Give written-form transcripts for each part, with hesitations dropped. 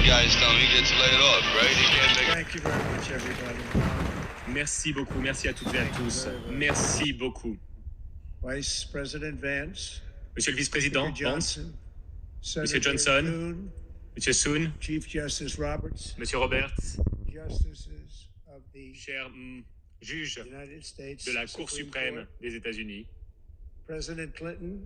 guys tell him he gets laid off, right? He can't make... Thank you very much, everybody. Merci beaucoup, merci à toutes et à tous. Merci beaucoup. Vice President Vance, Monsieur le vice-président Speaker Vance, Johnson, Monsieur Senator Johnson, Thune, Monsieur Soon, Chief Justice Roberts, Monsieur Roberts, justices of the cher juge United States de la Cour Supreme suprême Court, des États-Unis, President Clinton,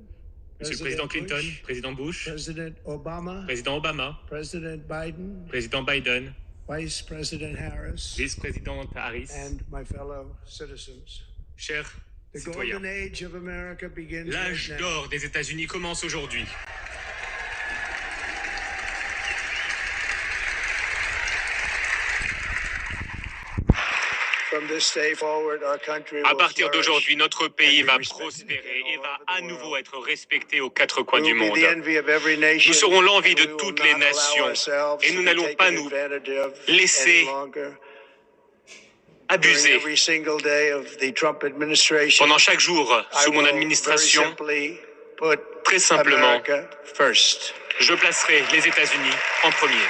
Monsieur le président Clinton, Bush, président Bush, President Obama, président Obama, President Biden, président Biden, Vice President Harris, vice-présidente Harris, and my fellow citizens. chers The citoyens. golden age of America begins L'âge right now. d'or des États-Unis commence aujourd'hui. From this day forward, our country À will partir flourish. d'aujourd'hui, notre pays va prospérer et va à nouveau être respecté aux quatre coins du We will monde. be the envy of every nation, Nous serons l'envie de and we will toutes not les allow nations ourselves et nous to be n'allons taken pas nous advantage of laisser any longer. During abuser. every single day of the Trump administration, Pendant chaque jour, I sous mon will administration, very simply put très simplement, America first. je placerai les États-Unis en premier.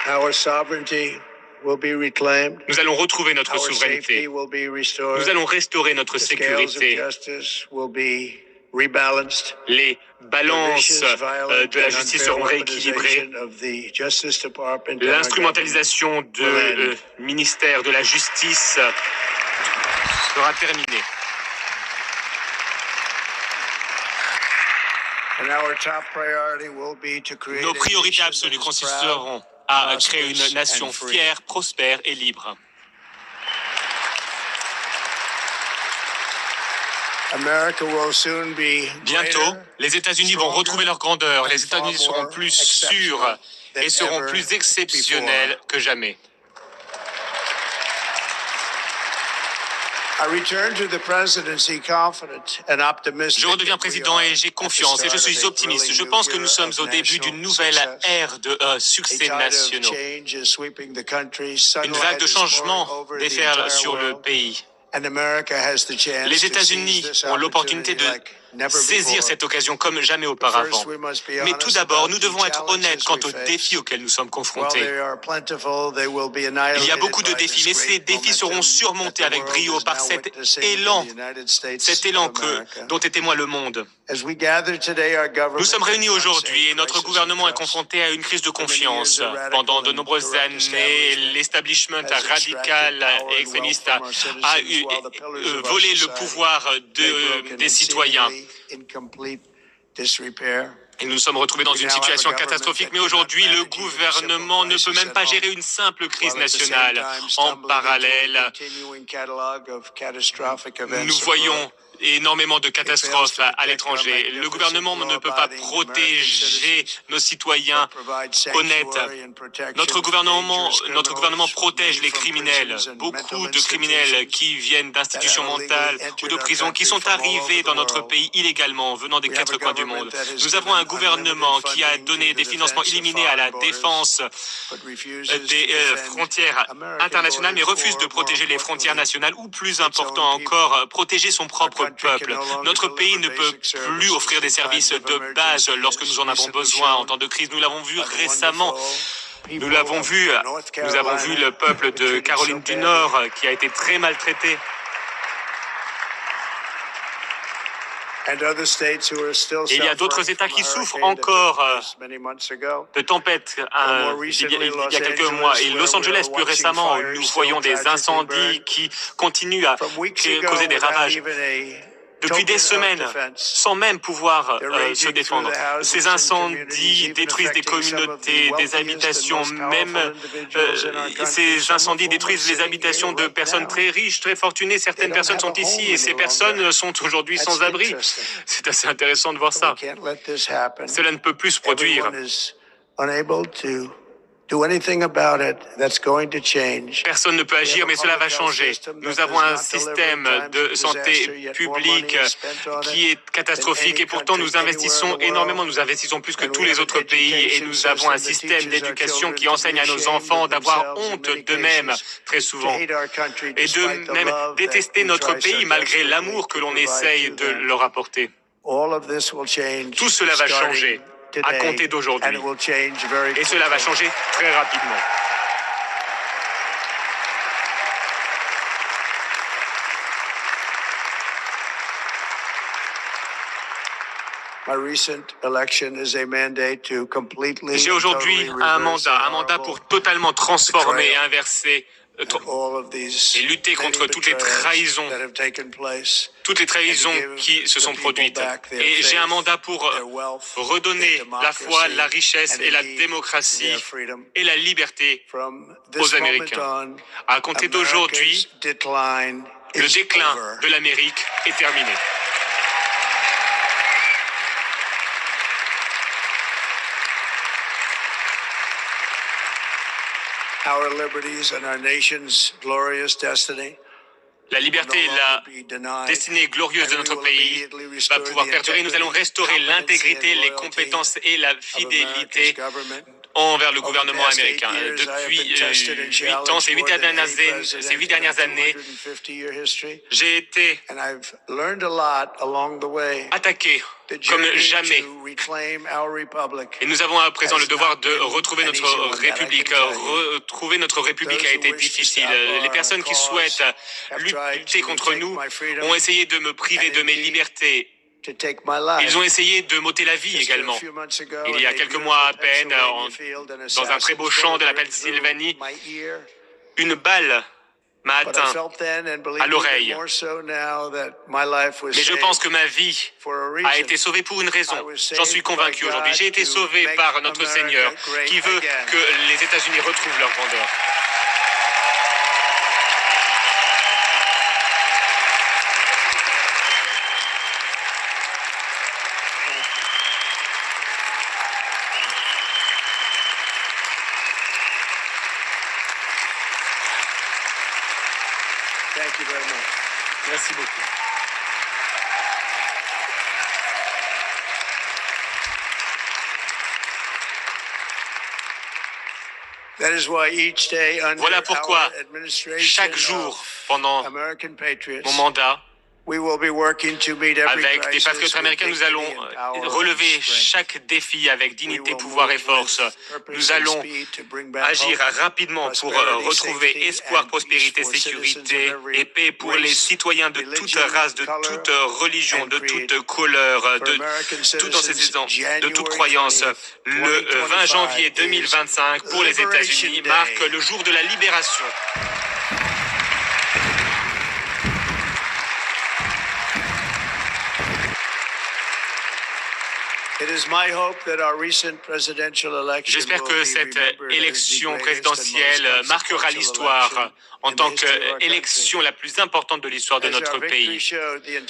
Our sovereignty will be reclaimed. Nous allons retrouver notre Our safety souveraineté. will be restored. Nous allons restaurer notre The scales of sécurité. justice will be rebalanced. Les balances The vicious, violent, de la and justice unfair seront rééquilibrées. weaponization of the Justice Department and our L'instrumentalisation du ministère de la Justice sera terminée. And our top priority will be to create Nos a priorités nation absolues that is consisteront proud, à créer prosperous, une nation and free. fière, prospère et libre. America will soon be Bientôt, greater, les États-Unis vont retrouver leur grandeur. Les États-Unis seront plus sûrs et seront plus exceptionnels que jamais. I return to the presidency confident and optimistic. Je redeviens président et j'ai confiance et je suis optimiste. Je pense que nous sommes au début d'une nouvelle ère de succès nationaux. Une vague de changement déferle sur le pays. Les États-Unis ont l'opportunité de saisir cette occasion comme jamais auparavant. Mais tout d'abord, nous devons être honnêtes quant aux défis auxquels nous sommes confrontés. Il y a beaucoup de défis, mais ces défis seront surmontés avec brio par cet élan dont est témoin le monde. Nous sommes réunis aujourd'hui et notre gouvernement est confronté à une crise de confiance. Pendant de nombreuses années, l'establishment radical et extrémiste a volé le pouvoir des citoyens. Et nous nous sommes retrouvés dans une situation catastrophique, mais aujourd'hui, le gouvernement ne peut même pas gérer une simple crise nationale. En parallèle, nous voyons énormément de catastrophes à l'étranger. Le gouvernement ne peut pas protéger nos citoyens honnêtes. Notre gouvernement protège les criminels. Beaucoup de criminels qui viennent d'institutions mentales ou de prisons qui sont arrivés dans notre pays illégalement, venant des quatre coins du monde. Nous avons un gouvernement qui a donné des financements illimités à la défense des frontières internationales, mais refuse de protéger les frontières nationales ou, plus important encore, protéger son propre peuple. Notre pays ne peut plus offrir des services de base lorsque nous en avons besoin en temps de crise. Nous l'avons vu récemment. Nous avons vu le peuple de Caroline du Nord qui a été très maltraité. Et il y a d'autres États qui souffrent encore de tempêtes il y a quelques mois. Et Los Angeles, plus récemment, nous voyons des incendies qui continuent à causer des ravages. Depuis des semaines, sans même pouvoir se défendre. Ces incendies détruisent des communautés, des habitations, même ces incendies détruisent les habitations de personnes très riches, très fortunées. Certaines personnes sont ici et ces personnes sont aujourd'hui sans abri. C'est assez intéressant de voir ça. Cela ne peut plus se produire. Personne ne peut agir, mais cela va changer. Nous avons un système de santé publique qui est catastrophique et pourtant nous investissons énormément. Nous investissons plus que tous les autres pays et nous avons un système d'éducation qui enseigne à nos enfants d'avoir honte d'eux-mêmes très souvent et de même détester notre pays malgré l'amour que l'on essaye de leur apporter. Tout cela va changer à compter d'aujourd'hui. Et cela va changer très rapidement. J'ai aujourd'hui un mandat pour totalement transformer et inverser et lutter contre toutes les trahisons qui se sont produites. Et j'ai un mandat pour redonner la foi, la richesse et la démocratie et la liberté aux Américains. À compter d'aujourd'hui, le déclin de l'Amérique est terminé. La liberté et la destinée glorieuse de notre pays va pouvoir perdurer. Nous allons restaurer l'intégrité, les compétences et la fidélité envers le gouvernement américain. Depuis 8 ans, ces 8 dernières années, j'ai été attaqué comme jamais. Et nous avons à présent le devoir de retrouver notre République. Retrouver notre République a été difficile. Les personnes qui souhaitent lutter contre nous ont essayé de me priver de mes libertés. Ils ont essayé de m'ôter la vie également. Il y a quelques mois à peine, dans un très beau champ de la Pennsylvanie, une balle m'a atteint à l'oreille. Mais je pense que ma vie a été sauvée pour une raison. J'en suis convaincu aujourd'hui. J'ai été sauvé par notre Seigneur qui veut que les États-Unis retrouvent leur grandeur. Merci beaucoup. Voilà pourquoi chaque jour pendant mon mandat, avec des patriotes américains, nous allons relever chaque défi avec dignité, pouvoir et force. Nous allons agir rapidement pour retrouver espoir, prospérité, sécurité et paix pour les citoyens de toute race, de toute religion, de toute couleur, de toute antécédent, de toute croyance. Le 20 janvier 2025 pour les États-Unis marque le jour de la libération. J'espère que cette élection présidentielle marquera l'histoire en tant qu'élection la plus importante de l'histoire de notre pays.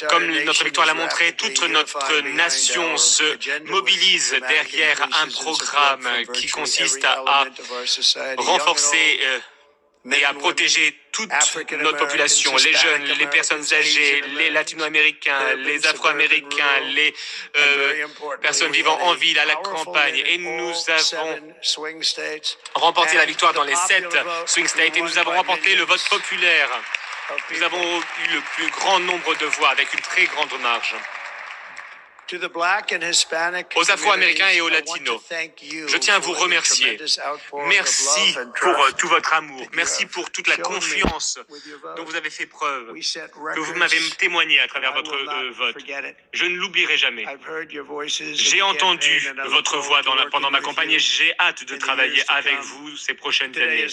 Comme notre victoire l'a montré, toute notre nation se mobilise derrière un programme qui consiste à renforcer et à protéger toute notre population, les jeunes, les personnes âgées, les latino-américains, les afro-américains, les personnes vivant en ville, à la campagne. Et nous avons remporté la victoire dans les 7 swing states et nous avons remporté le vote populaire. Nous avons eu le plus grand nombre de voix avec une très grande marge. Aux Afro-Américains et aux Latinos, je tiens à vous remercier. Merci pour tout votre amour. Merci pour toute la confiance dont vous avez fait preuve, que vous m'avez témoigné à travers votre vote. Je ne l'oublierai jamais. J'ai entendu votre voix pendant ma campagne et j'ai hâte de travailler avec vous ces prochaines années.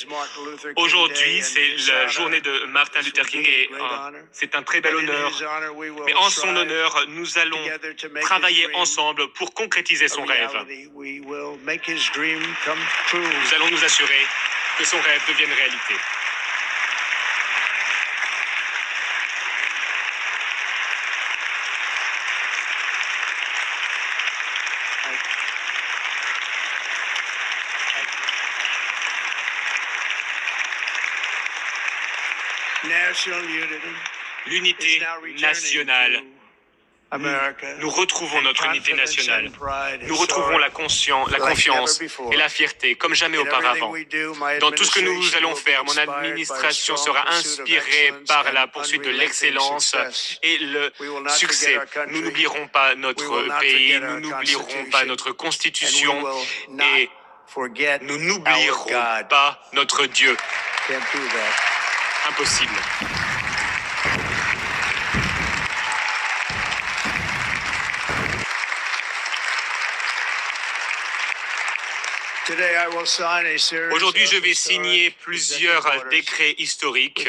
Aujourd'hui, c'est la journée de Martin Luther King et c'est un très bel honneur. Mais en son honneur, nous allons travailler ensemble pour concrétiser son rêve. Nous allons nous assurer que son rêve devienne réalité. L'unité nationale nous retrouvons notre unité nationale. Nous retrouvons la confiance et la fierté comme jamais auparavant. Dans tout ce que nous allons faire, mon administration sera inspirée par la poursuite de l'excellence et le succès. Nous n'oublierons pas notre pays, nous n'oublierons pas notre constitution et nous n'oublierons pas notre Dieu. Impossible. Aujourd'hui, je vais signer plusieurs décrets historiques.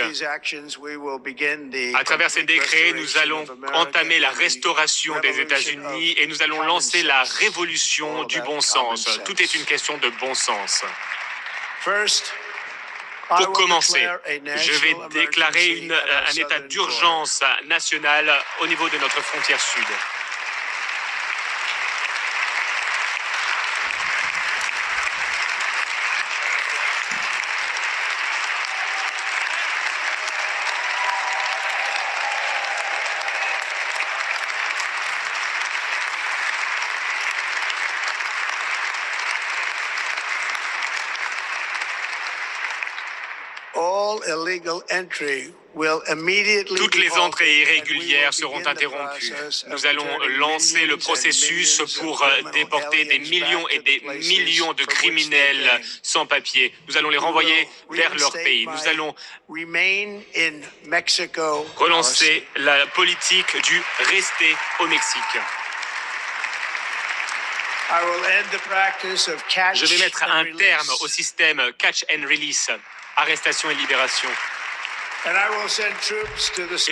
À travers ces décrets, nous allons entamer la restauration des États-Unis et nous allons lancer la révolution du bon sens. Tout est une question de bon sens. Pour commencer, je vais déclarer un état d'urgence national au niveau de notre frontière sud. Toutes les entrées irrégulières seront interrompues. Nous allons lancer le processus pour déporter des millions et des millions de criminels sans papier. Nous allons les renvoyer vers leur pays. Nous allons relancer la politique du rester au Mexique. Je vais mettre un terme au système catch and release, arrestation et libération. Et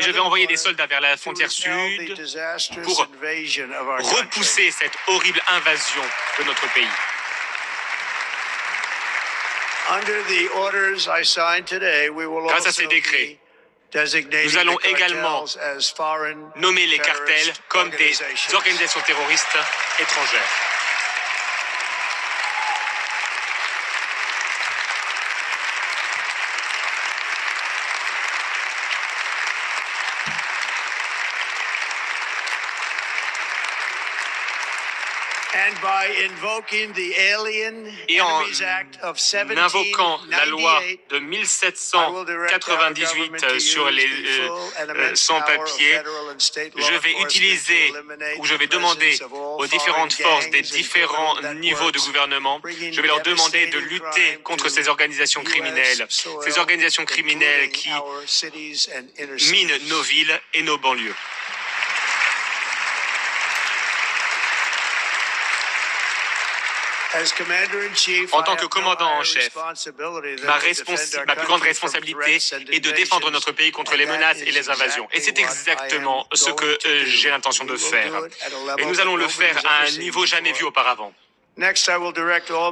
je vais envoyer des soldats vers la frontière sud pour repousser cette horrible invasion de notre pays. Grâce à ces décrets, nous allons également nommer les cartels comme des organisations terroristes étrangères. Et en invoquant la loi de 1798 sur les sans-papiers, je vais utiliser ou je vais demander aux différentes forces des différents niveaux de gouvernement, je vais leur demander de lutter contre ces organisations criminelles qui minent nos villes et nos banlieues. En tant que commandant en chef, ma plus grande responsabilité est de défendre notre pays contre les menaces et les invasions. Et c'est exactement ce que j'ai l'intention de faire. Et nous allons le faire à un niveau jamais vu auparavant.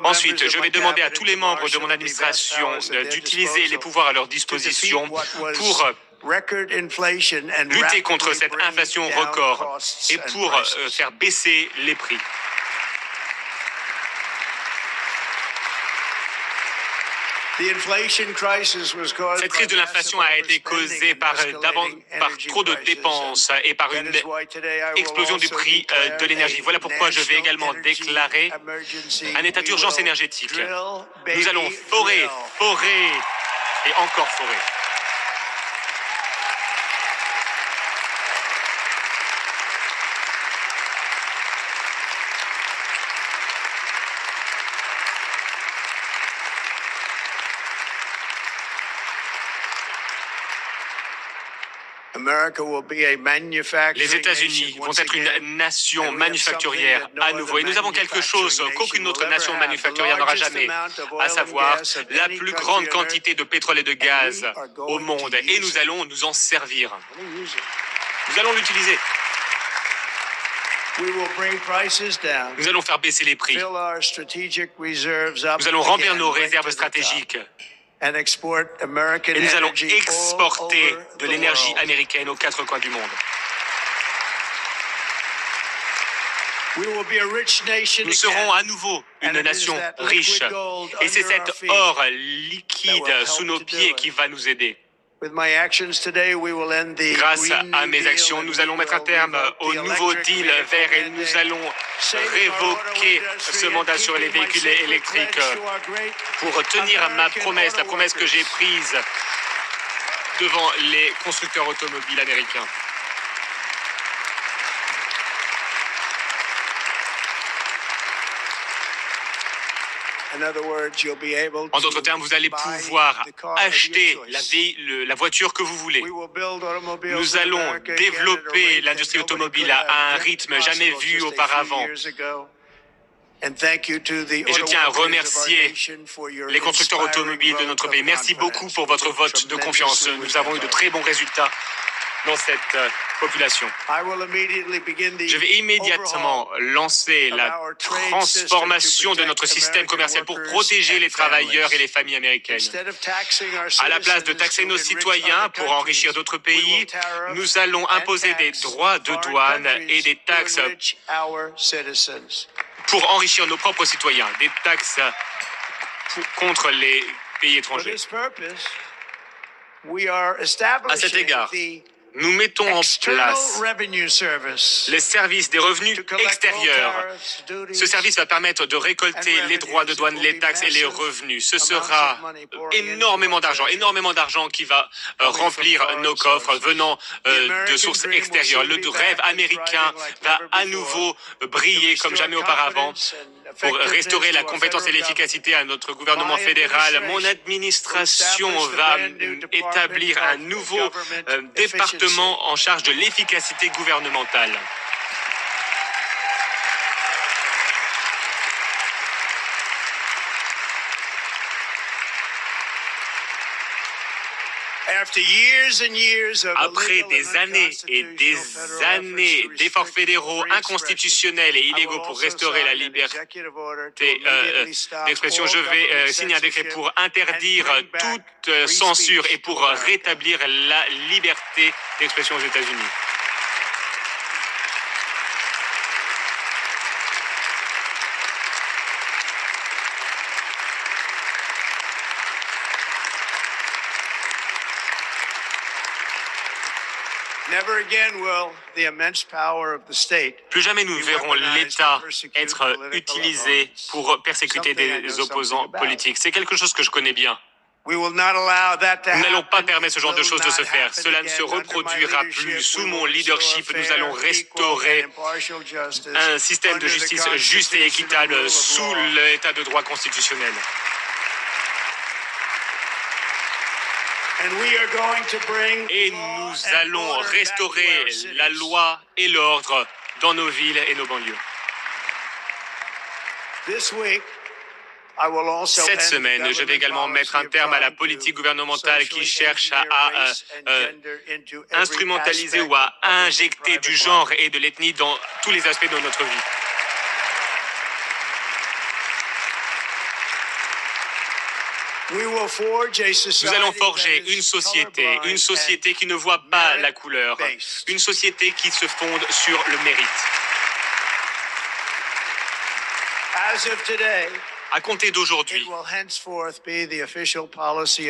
Ensuite, je vais demander à tous les membres de mon administration d'utiliser les pouvoirs à leur disposition pour lutter contre cette inflation record et pour faire baisser les prix. Cette crise de l'inflation a été causée par trop de dépenses et par une explosion du prix de l'énergie. Voilà pourquoi je vais également déclarer un état d'urgence énergétique. Nous allons forer et encore forer. Les États-Unis vont être une nation manufacturière à nouveau. Et nous avons quelque chose qu'aucune autre nation manufacturière n'aura jamais, à savoir la plus grande quantité de pétrole et de gaz au monde. Et nous allons nous en servir. Nous allons l'utiliser. Nous allons faire baisser les prix. Nous allons remplir nos réserves stratégiques. Et nous allons exporter de l'énergie américaine aux quatre coins du monde. Nous serons à nouveau une nation riche. Et c'est cet or liquide sous nos pieds qui va nous aider. Grâce à mes actions, nous allons mettre un terme au nouveau deal vert et nous allons révoquer ce mandat sur les véhicules électriques pour tenir ma promesse, la promesse que j'ai prise devant les constructeurs automobiles américains. En d'autres termes, vous allez pouvoir acheter la voiture que vous voulez. Nous allons développer l'industrie automobile à un rythme jamais vu auparavant. Et je tiens à remercier les constructeurs automobiles de notre pays. Merci beaucoup pour votre vote de confiance. Nous avons eu de très bons résultats dans cette population. Je vais immédiatement lancer la transformation de notre système commercial pour protéger les travailleurs et les familles américaines. À la place de taxer nos citoyens pour enrichir d'autres pays, nous allons imposer des droits de douane et des taxes pour enrichir nos propres citoyens, des taxes contre les pays étrangers. À cet égard, nous mettons en place les services des revenus extérieurs. Ce service va permettre de récolter les droits de douane, les taxes et les revenus. Ce sera énormément d'argent qui va remplir nos coffres venant de sources extérieures. Le rêve américain va à nouveau briller comme jamais auparavant pour restaurer la compétence et l'efficacité à notre gouvernement fédéral. Mon administration va établir un nouveau département en charge de l'efficacité gouvernementale. Après des années et des années d'efforts fédéraux inconstitutionnels et illégaux pour restaurer la liberté d'expression, je vais signer un décret pour interdire toute censure et pour rétablir la liberté d'expression aux États-Unis. Plus jamais nous verrons l'État être utilisé pour persécuter des opposants politiques. C'est quelque chose que je connais bien. Nous n'allons pas permettre ce genre de choses de se faire. Cela ne se reproduira plus. Sous mon leadership, nous allons restaurer un système de justice juste et équitable sous l'état de droit constitutionnel. Et nous allons restaurer la loi et l'ordre dans nos villes et nos banlieues. Cette semaine, je vais également mettre un terme à la politique gouvernementale qui cherche à instrumentaliser ou à injecter du genre et de l'ethnie dans tous les aspects de notre vie. Nous allons forger une société qui ne voit pas la couleur, une société qui se fonde sur le mérite. À compter d'aujourd'hui,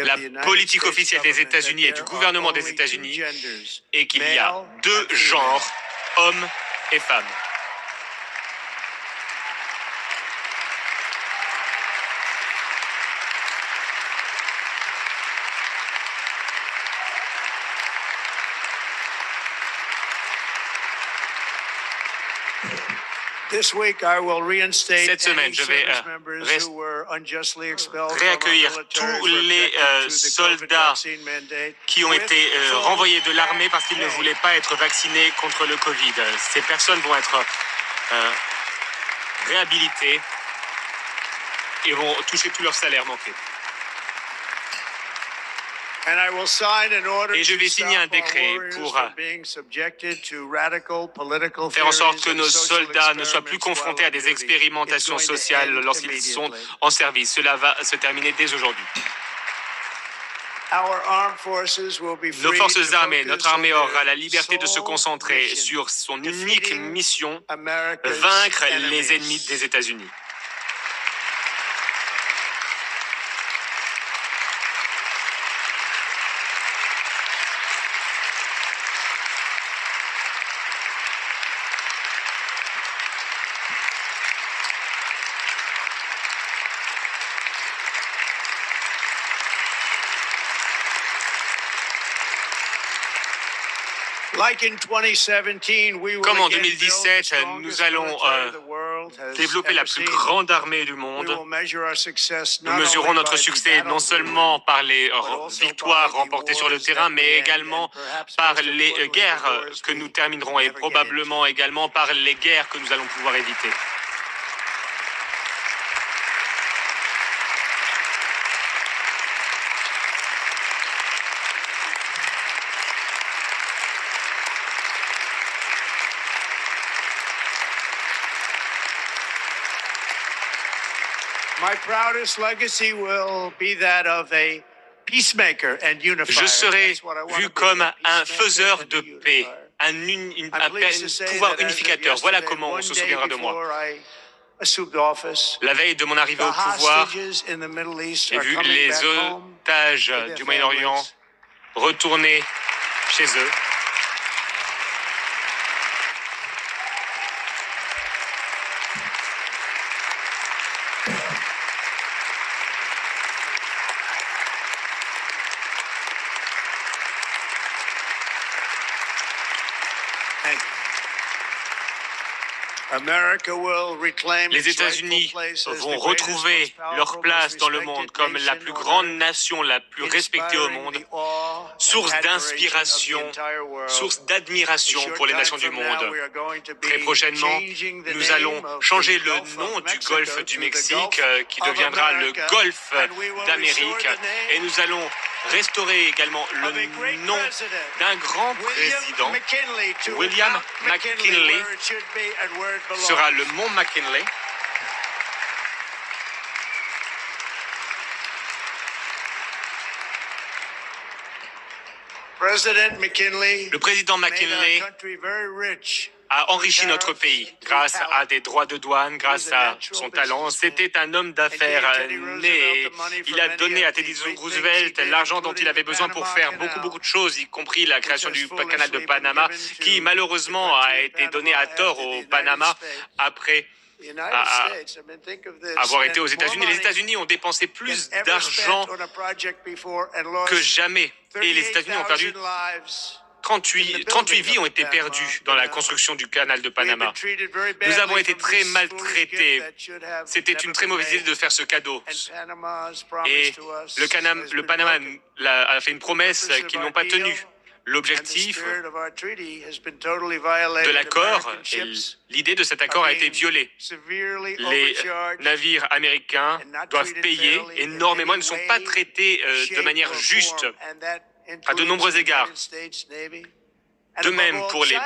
la politique officielle des États-Unis et du gouvernement des États-Unis est qu'il y a deux genres, hommes et femmes. Cette semaine, je vais réaccueillir tous les soldats qui ont été renvoyés de l'armée parce qu'ils ne voulaient pas être vaccinés contre le Covid. Ces personnes vont être réhabilitées et vont toucher tout leur salaire manqué. Et je vais signer un décret pour faire en sorte que nos soldats ne soient plus confrontés à des expérimentations sociales lorsqu'ils sont en service. Cela va se terminer dès aujourd'hui. Nos forces armées, notre armée aura la liberté de se concentrer sur son unique mission, vaincre les ennemis des États-Unis. Comme en 2017, nous allons développer la plus grande armée du monde. Nous mesurons notre succès non seulement par les victoires remportées sur le terrain, mais également par les guerres que nous terminerons et probablement également par les guerres que nous allons pouvoir éviter. Je serai vu comme un faiseur de paix, un pouvoir unificateur. Voilà comment on se souviendra de moi. La veille de mon arrivée au pouvoir, j'ai vu les otages du Moyen-Orient retourner chez eux. Les États-Unis vont retrouver leur place dans le monde comme la plus grande nation, la plus respectée au monde, source d'inspiration, source d'admiration pour les nations du monde. Très prochainement, nous allons changer le nom du golfe du Mexique, qui deviendra le golfe d'Amérique, et nous allons restaurer également le nom d'un grand président. William McKinley sera le mont McKinley. Le président McKinley a enrichi notre pays grâce à des droits de douane, grâce à son talent. C'était un homme d'affaires né. Il a donné à Teddy Roosevelt l'argent dont il avait besoin pour faire beaucoup de choses, y compris la création du canal de Panama, qui malheureusement a été donné à tort au Panama après avoir été aux États-Unis. Les États-Unis ont dépensé plus d'argent que jamais. Et les États-Unis ont perdu 38 vies ont été perdues dans la construction du canal de Panama. Nous avons été très maltraités. C'était une très mauvaise idée de faire ce cadeau. Et le Panama a fait une promesse qu'ils n'ont pas tenue. L'objectif de l'accord, l'idée de cet accord a été violée. Les navires américains doivent payer énormément, ils ne sont pas traités de manière juste à de nombreux égards. De même pour les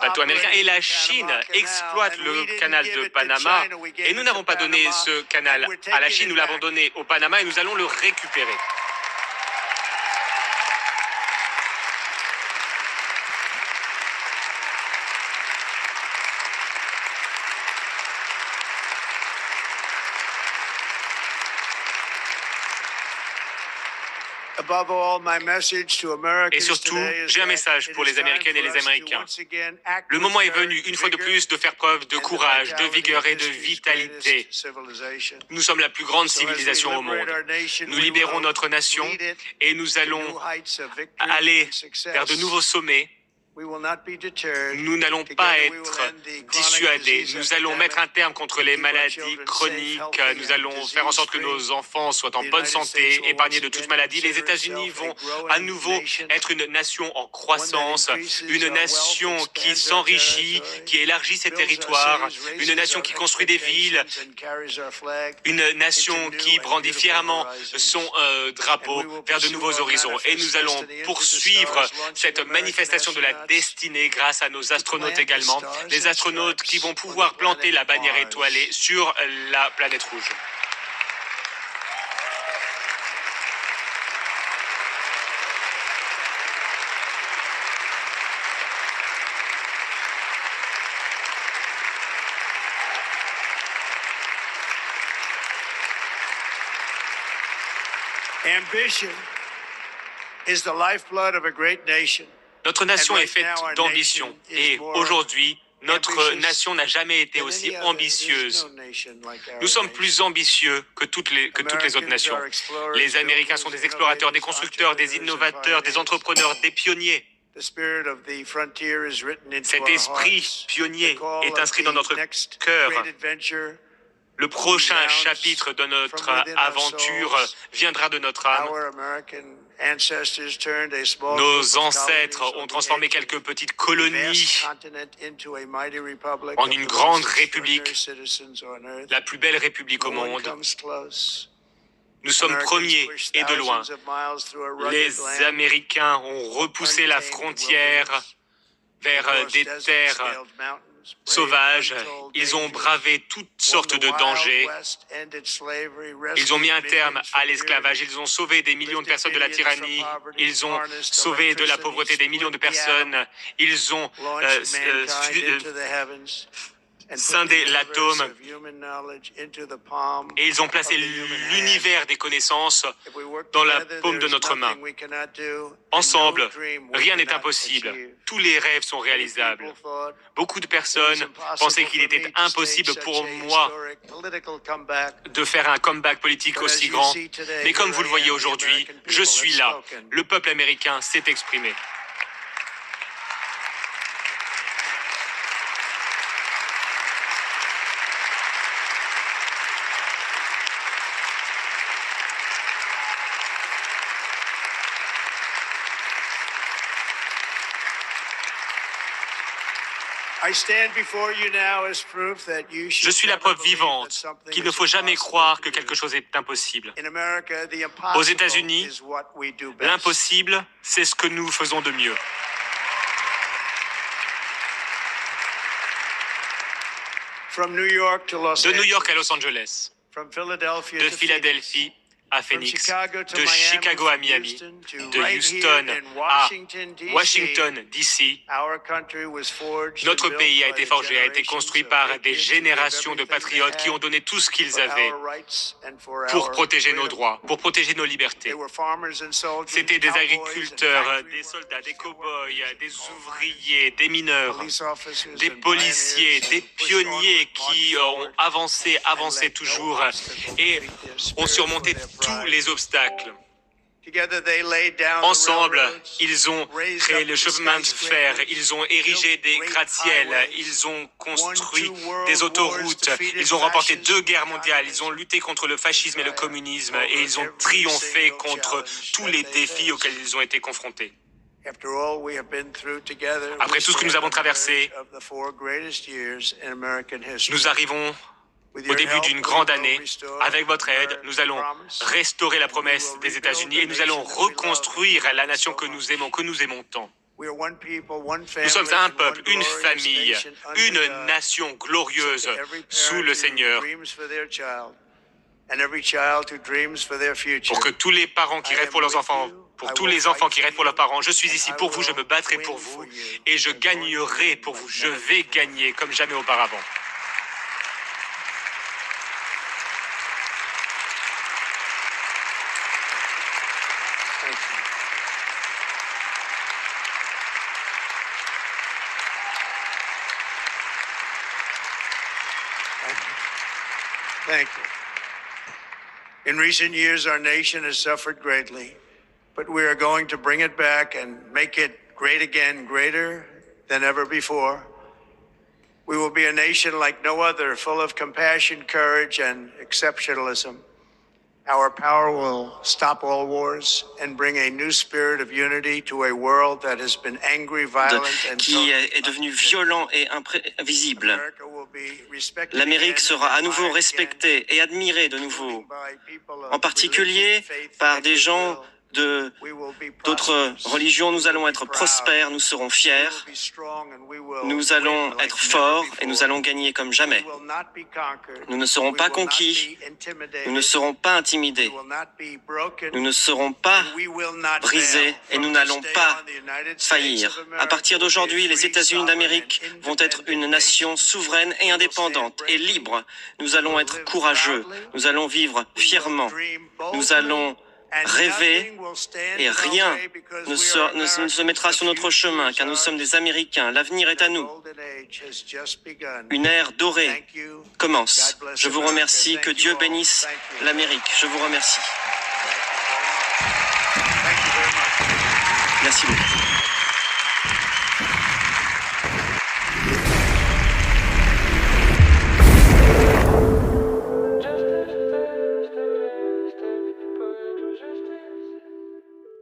bateaux américains. Et la Chine exploite le canal de Panama. Et nous n'avons pas donné ce canal à la Chine, nous l'avons donné au Panama et nous allons le récupérer. Et surtout, j'ai un message pour les Américaines et les Américains. Le moment est venu, une fois de plus, de faire preuve de courage, de vigueur et de vitalité. Nous sommes la plus grande civilisation au monde. Nous libérons notre nation et nous allons aller vers de nouveaux sommets. Nous n'allons pas être dissuadés. Nous allons mettre un terme contre les maladies chroniques. Nous allons faire en sorte que nos enfants soient en bonne santé, épargnés de toute maladie. Les États-Unis vont à nouveau être une nation en croissance, une nation qui s'enrichit, qui élargit ses territoires, une nation qui construit des villes, une nation qui brandit fièrement son drapeau vers de nouveaux horizons. Et nous allons poursuivre cette manifestation de la destinée grâce à nos astronautes également, les astronautes qui vont pouvoir planter la bannière étoilée sur la planète rouge. Ambition is the lifeblood of a great nation. Notre nation est faite d'ambition et aujourd'hui, notre nation n'a jamais été aussi ambitieuse. Nous sommes plus ambitieux que toutes les autres nations. Les Américains sont des explorateurs, des constructeurs, des innovateurs, des entrepreneurs, des pionniers. Cet esprit pionnier est inscrit dans notre cœur. Le prochain chapitre de notre aventure viendra de notre âme. Nos ancêtres ont transformé quelques petites colonies en une grande république, la plus belle république au monde. Nous sommes premiers et de loin. Les Américains ont repoussé la frontière vers des terres sauvages. Ils ont bravé toutes sortes de dangers. Ils ont mis un terme à l'esclavage. Ils ont sauvé des millions de personnes de la tyrannie. Ils ont sauvé de la pauvreté des millions de personnes. Ils ont scindé l'atome et ils ont placé l'univers des connaissances dans la paume de notre main. Ensemble, rien n'est impossible. Tous les rêves sont réalisables. Beaucoup de personnes pensaient qu'il était impossible pour moi de faire un comeback politique aussi grand. Mais comme vous le voyez aujourd'hui, je suis là. Le peuple américain s'est exprimé. Je suis la preuve vivante qu'il ne faut jamais croire que quelque chose est impossible. Aux États-Unis, l'impossible, c'est ce que nous faisons de mieux. De New York à Los Angeles, de Philadelphie à Phoenix, de Chicago à Miami, de Houston à Washington, D.C., notre pays a été forgé, a été construit par des générations de patriotes qui ont donné tout ce qu'ils avaient pour protéger nos droits, pour protéger nos libertés. C'était des agriculteurs, des soldats, des cow-boys, des ouvriers, des mineurs, des policiers, des pionniers qui ont avancé toujours et ont surmonté tous les obstacles. Ensemble, ils ont créé le chemin de fer, ils ont érigé des gratte-ciels, ils ont construit des autoroutes, ils ont remporté 2 guerres mondiales, ils ont lutté contre le fascisme et le communisme et ils ont triomphé contre tous les défis auxquels ils ont été confrontés. Après tout ce que nous avons traversé, nous arrivons au début d'une grande année. Avec votre aide, nous allons restaurer la promesse des États-Unis et nous allons reconstruire la nation que nous aimons tant. Nous sommes un peuple, une famille, une nation glorieuse sous le Seigneur. Pour que tous les parents qui rêvent pour leurs enfants, pour tous les enfants qui rêvent pour leurs parents, je suis ici pour vous, je me battrai pour vous et je gagnerai pour vous. Je vais gagner comme jamais auparavant. Thank you. In recent years, our nation has suffered greatly, but we are going to bring it back and make it great again, greater than ever before. We will be a nation like no other, full of compassion, courage, and exceptionalism. Our power will stop all wars and bring a new spirit of unity to a world that has been angry, violent, and qui est devenu violent et imprévisible. L'Amérique sera à nouveau respectée et admirée de nouveau, en particulier par des gens d'autres religions. Nous allons être prospères, nous serons fiers, nous allons être forts et nous allons gagner comme jamais. Nous ne serons pas conquis, nous ne serons pas intimidés, nous ne serons pas brisés et nous n'allons pas faillir. À partir d'aujourd'hui, les États-Unis d'Amérique vont être une nation souveraine et indépendante et libre. Nous allons être courageux, nous allons vivre fièrement, nous allons rêver et rien ne se mettra sur notre chemin car nous sommes des Américains. L'avenir est à nous. Une ère dorée commence. Je vous remercie. Que Dieu bénisse l'Amérique. Je vous remercie. Merci beaucoup.